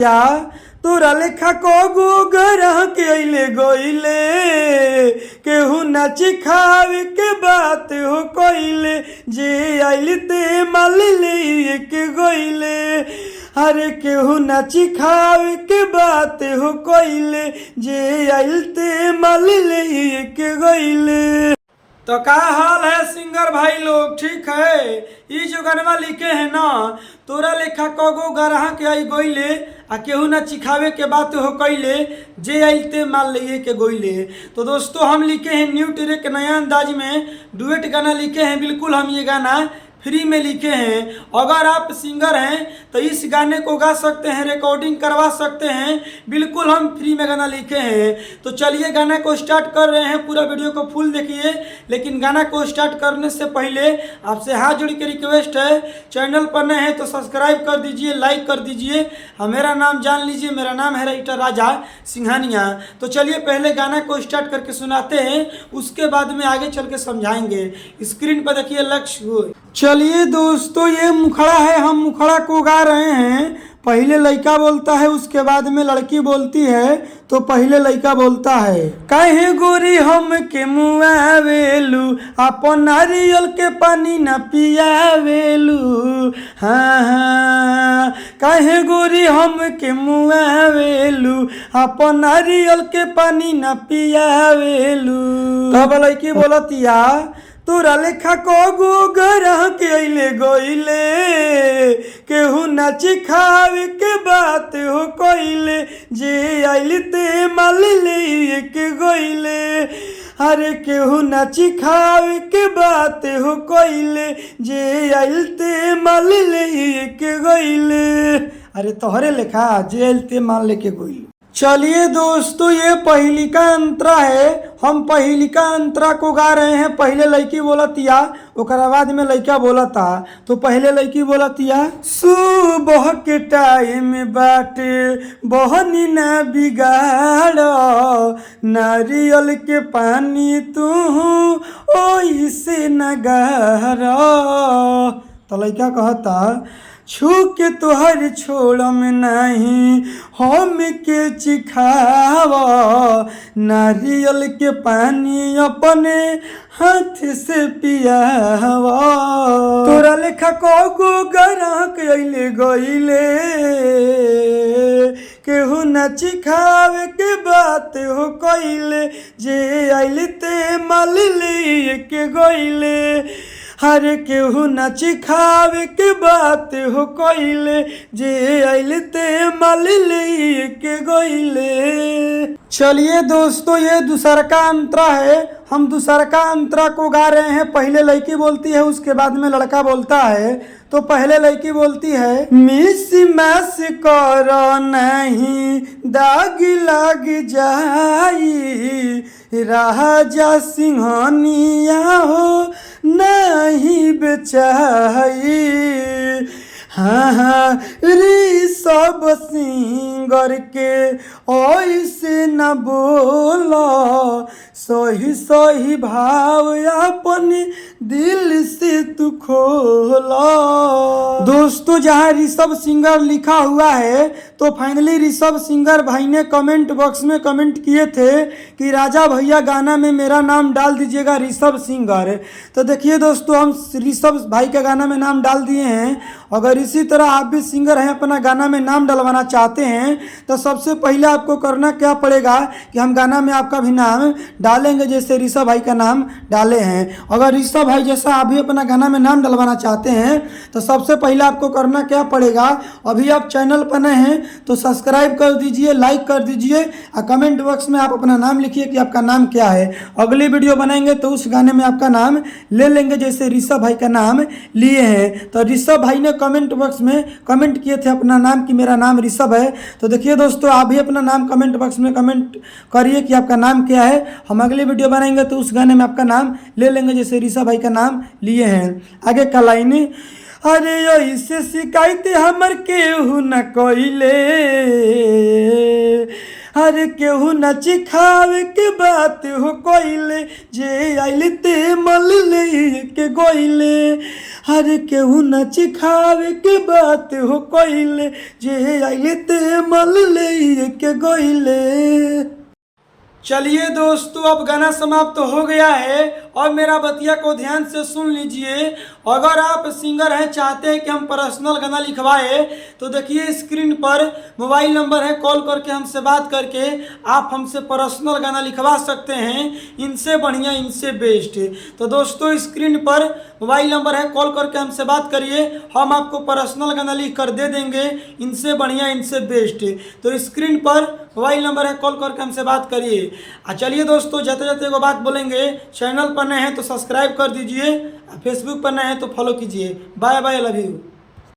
या तोरा लेखा को गरह के अइले गइले केहू नाची खावे के बात हो कइले जे आइल ते माल ले के गइले अरे केहू नाची खावे के बात हो कइले जे आइल ते माल ले के गइले। तो का हाल है सिंगर भाई लोग, ठीक है? ये जो गाना लिखे है ना, तोरा लेखा कगो गरहा के आई गइले आ केहू ना चिखावे के बात हो कइले जे आइलते माल लिए के गइले। तो दोस्तों हम लिखे हैं न्यू ट्रैक नया अंदाज में डुएट गाना लिखे हैं। बिल्कुल हम ये गाना फ्री में लिखे हैं। अगर आप सिंगर हैं तो इस गाने को गा सकते हैं, रिकॉर्डिंग करवा सकते हैं। बिल्कुल हम फ्री में गाना लिखे हैं। तो चलिए गाना को स्टार्ट कर रहे हैं। पूरा वीडियो को फुल देखिए। लेकिन गाना को स्टार्ट करने से पहले आपसे हाथ जोड़ के रिक्वेस्ट है, चैनल पर नए हैं तो सब्सक्राइब कर दीजिए, लाइक कर दीजिए। मेरा नाम जान लीजिए, मेरा नाम है राइटर राजा सिंघानिया। तो चलिए पहले गाना को स्टार्ट करके सुनाते हैं, उसके बाद में आगे चल के समझाएंगे। स्क्रीन पर देखिए लक्ष्य। चलिए दोस्तों ये मुखड़ा है, हम मुखड़ा को गा रहे हैं। पहले लड़का बोलता है, उसके बाद में लड़की बोलती है। तो पहले लड़का बोलता है, काहे गोरी हम के मुआवेलू अपन नारियल के पानी न पियावेलू। हाँ हाँ काहे गोरी हम के मुआवेलू अपन नारियल के पानी न पियावेलू। तब लड़की बोलतिया, तोरा लेखा कगो गरह के अइले गइले केहू नाची खावे के बात हो कइले जे आइल ते माल ले के गइले अरे केहू नाची खावे के बात हो कइले जे आइल ते माल ले के गइले। अरे तोहरे लेखा जे आइल ते माल लेके गइले। चलिए दोस्तों ये पहली का अंतरा है, हम पहली का अंतरा को गा रहे हैं। पहले लड़की बोलतिया, ओकरा बाद में लड़का बोलता। तो पहले लड़की बोलतिया, सुबह के टाइम बाटे बहनी ना बिगाड़ नारियल के पानी तू ओइसे न गार। तो लड़का कहता, छू के तोहर छोड़म नहीं हम के चिखाव नारियल के पानी अपने हाथ से पियाव। तोरा लेखा कगो गरह के अइले गइले केहू नाची खावे के बात हो कइले जे आइल ते माल ले के गइले हरे केहू नाची खावे के बात हो कइले जे आइल ते माल ले के गइले। चलिए दोस्तों ये दूसरा का अंतरा है, हम दूसरा का अंतरा को गा रहे हैं। पहले लड़की बोलती है, उसके बाद में लड़का बोलता है। तो पहले लड़की बोलती है, मिस मैस कर नहीं दाग लग जाई राजा सिंघानिया हो नहीं बेचाई। हाँ हाँ ऋषभ सिंगर के ऐसे न बोला सही सही भाव अपने दिल से तू खोला। दोस्तों जहाँ ऋषभ सिंगर लिखा हुआ है तो फाइनली ऋषभ सिंगर भाई ने कमेंट बॉक्स में कमेंट किए थे कि राजा भैया गाना में मेरा नाम डाल दीजिएगा ऋषभ सिंगर। तो देखिए दोस्तों हम ऋषभ भाई के गाना में नाम डाल दिए हैं। अगर इसी तरह आप भी सिंगर हैं, अपना गाना में नाम डलवाना चाहते हैं तो सबसे पहले आपको करना क्या पड़ेगा कि हम गाना में आपका भी नाम डालेंगे जैसे ऋषभ भाई का नाम डाले हैं। अगर ऋषभ भाई जैसा आप भी अपना गाना में नाम डलवाना चाहते हैं तो सबसे पहले आपको करना क्या पड़ेगा, अभी आप चैनल पर नए हैं तो सब्सक्राइब कर दीजिए, लाइक कर दीजिए और कमेंट बॉक्स में आप अपना नाम लिखिए कि आपका नाम क्या है। अगली वीडियो बनाएंगे तो उस गाने में आपका नाम ले लेंगे जैसे ऋषभ भाई का नाम लिए हैं। तो ऋषभ भाई ने कमेंट बॉक्स में कमेंट किए थे अपना नाम कि मेरा नाम ऋषभ है। तो देखिए दोस्तों आप भी अपना नाम कमेंट बॉक्स में कमेंट करिए कि आपका नाम क्या है। हम अगली वीडियो बनाएंगे तो उस गाने में आपका नाम ले लेंगे जैसे ऋषभ भाई का नाम लिए हैं। आगे का लाइन, अरे ऐसे शिकायत हमर केहू न कइले अरे केहू नाची खावे के बात हो कइले जे आइल ते मल ले के गइले हर केहू नच खावे के बात हो कोइले जे आइले ते मल ले के गोइले। चलिए दोस्तों, अब गाना समाप्त हो गया है और मेरा बतिया को ध्यान से सुन लीजिए। अगर आप सिंगर हैं, चाहते हैं कि हम पर्सनल गाना लिखवाए, तो देखिए स्क्रीन पर मोबाइल नंबर है, कॉल करके हमसे बात करके आप हमसे पर्सनल गाना लिखवा सकते हैं, इनसे बढ़िया इनसे बेस्ट। तो दोस्तों स्क्रीन पर मोबाइल नंबर है, कॉल करके हमसे बात करिए, हम आपको पर्सनल गाना लिख कर दे देंगे, इनसे बढ़िया इनसे बेस्ट। तो स्क्रीन पर मोबाइल नंबर है, कॉल करके हमसे बात करिए। चलिए दोस्तों, जाते जाते एगो बात बोलेंगे, चैनल पर नए हैं तो सब्सक्राइब कर दीजिए, फेसबुक पर नए हैं तो फॉलो कीजिए। Bye bye, love you.